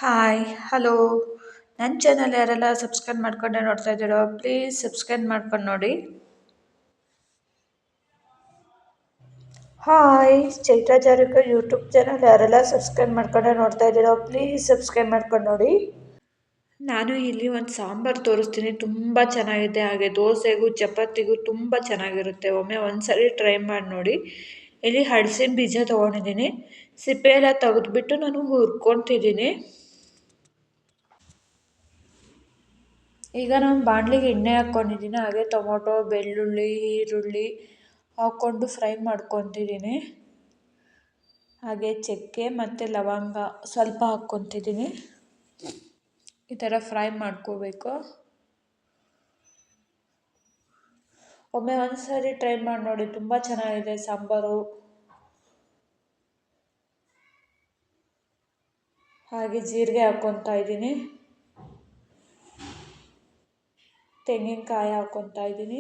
Hi hello ನನ್ನ channel ಯಾರೆಲ್ಲ subscribe ಮಾಡ್ಕೊಂಡೆ ನೋಡ್ತಾ ಇದ್ದೀರೋ ಪ್ಲೀಸ್ ಸಬ್ಸ್ಕ್ರೈಬ್ ಮಾಡ್ಕೊಂಡು ನೋಡಿ. ಹಾಯ್ ಚೈತ್ರ ಜಾರಕ ಯೂಟ್ಯೂಬ್ ಚಾನಲ್ ಯಾರೆಲ್ಲ ಸಬ್ಸ್ಕ್ರೈಬ್ ಮಾಡ್ಕೊಂಡೆ ನೋಡ್ತಾ ಇದ್ದೀರೋ ಪ್ಲೀಸ್ ಸಬ್ಸ್ಕ್ರೈಬ್ ಮಾಡ್ಕೊಂಡು ನೋಡಿ. ನಾನು ಇಲ್ಲಿ ಒಂದು ಸಾಂಬಾರು ತೋರಿಸ್ತೀನಿ, ತುಂಬ ಚೆನ್ನಾಗಿದೆ. ಹಾಗೆ ದೋಸೆಗೂ ಚಪಾತಿಗೂ ತುಂಬ ಚೆನ್ನಾಗಿರುತ್ತೆ. ಒಮ್ಮೆ ಒಂದ್ಸರಿ ಟ್ರೈ ಮಾಡಿ ನೋಡಿ. ಇಲ್ಲಿ ಹಲಸಿನ ಬೀಜ ತೊಗೊಂಡಿದ್ದೀನಿ. ಸಿಪ್ಪೆ ಎಲ್ಲ ತೆಗೆದ್ಬಿಟ್ಟು ನಾನು ಹುರ್ಕೊತಿದ್ದೀನಿ. ಈಗ ನಾನು ಬಾಣಲಿಗೆ ಎಣ್ಣೆ ಹಾಕ್ಕೊಂಡಿದ್ದೀನಿ. ಹಾಗೆ ಟೊಮೊಟೊ, ಬೆಳ್ಳುಳ್ಳಿ, ಈರುಳ್ಳಿ ಹಾಕ್ಕೊಂಡು ಫ್ರೈ ಮಾಡ್ಕೊತಿದ್ದೀನಿ. ಹಾಗೆ ಚಕ್ಕೆ ಮತ್ತು ಲವಂಗ ಸ್ವಲ್ಪ ಹಾಕ್ಕೊತಿದ್ದೀನಿ. ಈ ಥರ ಫ್ರೈ ಮಾಡ್ಕೋಬೇಕು. ಒಮ್ಮೆ ಒಂದು ಸಾರಿ ಟ್ರೈ ಮಾಡಿ ನೋಡಿ, ತುಂಬ ಚೆನ್ನಾಗಿದೆ ಸಾಂಬಾರು. ಹಾಗೆ ಜೀರಿಗೆ ಹಾಕ್ಕೊತಾ ಇದ್ದೀನಿ, ತೆಂಗಿನಕಾಯಿ ಹಾಕ್ಕೊತಾ ಇದ್ದೀನಿ.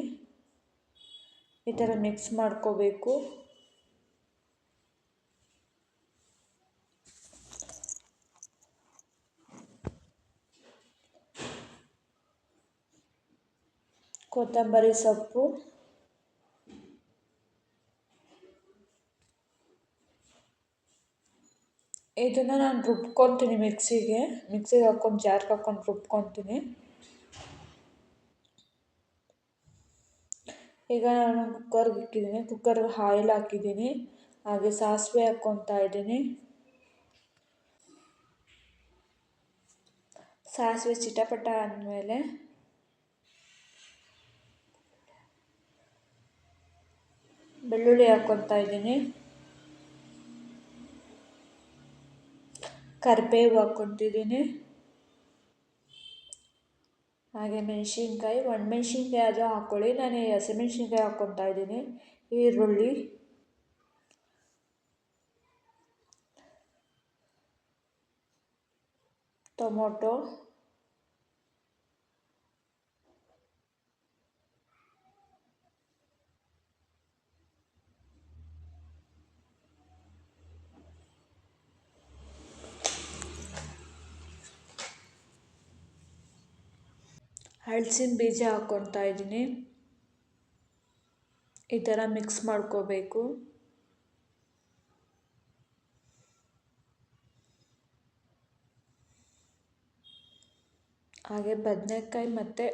ಈ ಥರ ಮಿಕ್ಸ್ ಮಾಡ್ಕೋಬೇಕು. ಕೊತ್ತಂಬರಿ ಸೊಪ್ಪು, ಇದನ್ನು ನಾನು ರುಬ್ಕೊತೀನಿ. ಮಿಕ್ಸಿಗೆ ಹಾಕ್ಕೊಂಡು ಜಾರ್ಗೆ ಹಾಕ್ಕೊಂಡು ರುಬ್ಕೊತೀನಿ. ಈಗ ನಾನು ಕುಕ್ಕರ್ಗೆ ಇಕ್ಕಿದ್ದೀನಿ. ಕುಕ್ಕರ್ಗೆ ಆಯಿಲ್ ಹಾಕಿದ್ದೀನಿ. ಹಾಗೆ ಸಾಸಿವೆ ಹಾಕ್ಕೊತಾ ಇದ್ದೀನಿ. ಸಾಸಿವೆ ಚಿಟಪಟ ಆದಮೇಲೆ ಬೆಳ್ಳುಳ್ಳಿ ಹಾಕ್ಕೊತಾ ಇದ್ದೀನಿ. ಕರಿಬೇವು ಹಾಕ್ಕೊತಿದ್ದೀನಿ. ಹಾಗೆ ಮೆಣಸಿನ್ಕಾಯಿ, ಒಣಮೆಣ್ಸಿನ್ಕಾಯಿ ಆದರೂ ಹಾಕ್ಕೊಳ್ಳಿ. ನಾನು ಹಸಿಮೆಣ್ಸಿನ್ಕಾಯಿ ಹಾಕ್ಕೊತಾ ಇದ್ದೀನಿ. ಈರುಳ್ಳಿ, ಟೊಮೊಟೊ, ಹಲಸಿನ ಬೀಜ ಹಾಕ್ಕೊತಾ ಇದ್ದೀನಿ. ಈ ಥರ ಮಿಕ್ಸ್ ಮಾಡ್ಕೋಬೇಕು. ಹಾಗೆ ಬದನೆಕಾಯಿ ಮತ್ತು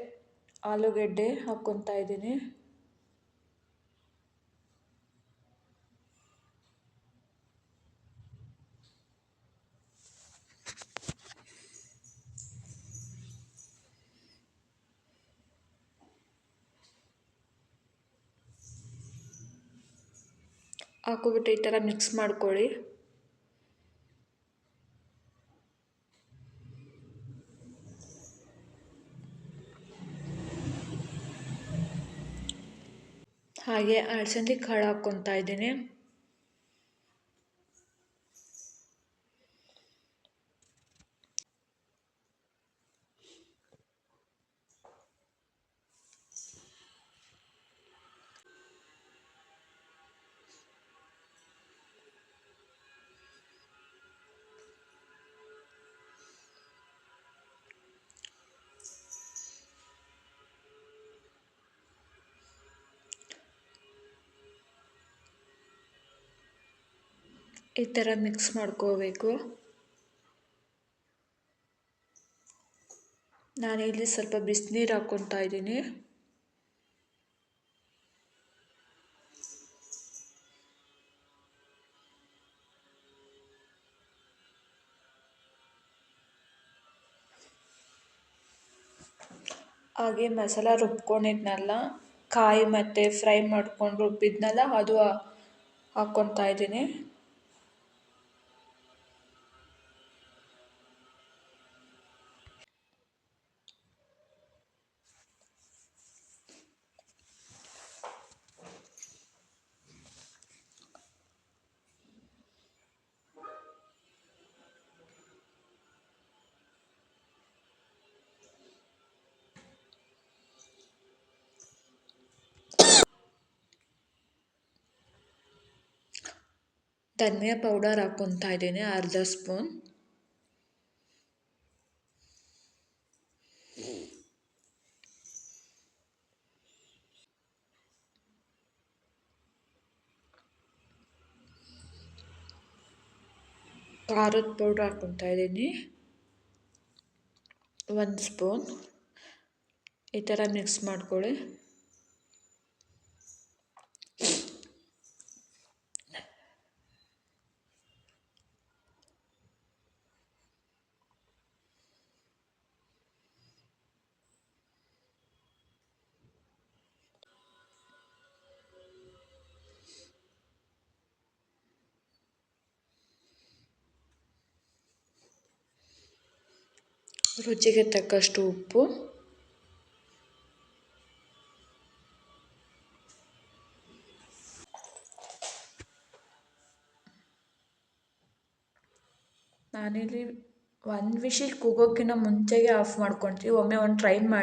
ಆಲೂಗೆಡ್ಡೆ ಹಾಕ್ಕೊತಾ ಇದ್ದೀನಿ. ಹಾಕ್ಕೊಬಿಟ್ಟು ಈ ಥರ ಮಿಕ್ಸ್ ಮಾಡ್ಕೊಳ್ಳಿ. ಹಾಗೆ ಅಲಸಂದಿ ಕಾಳು ಹಾಕ್ಕೊತಾ ಇದ್ದೀನಿ. ಈ ಥರ ಮಿಕ್ಸ್ ಮಾಡ್ಕೋಬೇಕು. ನಾನಿಲ್ಲಿ ಸ್ವಲ್ಪ ಬಿಸಿನೀರು ಹಾಕ್ಕೊತಾ ಇದ್ದೀನಿ. ಹಾಗೆ ಮಸಾಲ ರುಬ್ಕೊಂಡಿದ್ನಲ್ಲ, ಕಾಯಿ ಮತ್ತು ಫ್ರೈ ಮಾಡ್ಕೊಂಡು ರುಬ್ಬಿದ್ನಲ್ಲ, ಅದು ಹಾಕ್ಕೊತಾ ಇದ್ದೀನಿ. ಧನಿಯಾ ಪೌಡರ್ ಹಾಕ್ಕೊತಾ ಇದ್ದೀನಿ, ಅರ್ಧ ಸ್ಪೂನ್. ಖಾರದ ಪೌಡ್ರ್ ಹಾಕ್ಕೊತಾ ಇದ್ದೀನಿ 1 ಸ್ಪೂನ್. ಈ ಥರ ಮಿಕ್ಸ್ ಮಾಡ್ಕೊಳ್ಳಿ. ರುಚಿಗೆ ತಕ್ಕಷ್ಟು ಉಪ್ಪು, ನಾನಿಲ್ಲಿ 1 ವಿಷಲ್ ಕೂಗೋಕ್ಕಿಂತ ಮುಂಚೆಗೆ ಆಫ್ ಮಾಡ್ಕೊತೀವಿ. ಒಮ್ಮೆ ಟ್ರೈ ಮಾಡಿ.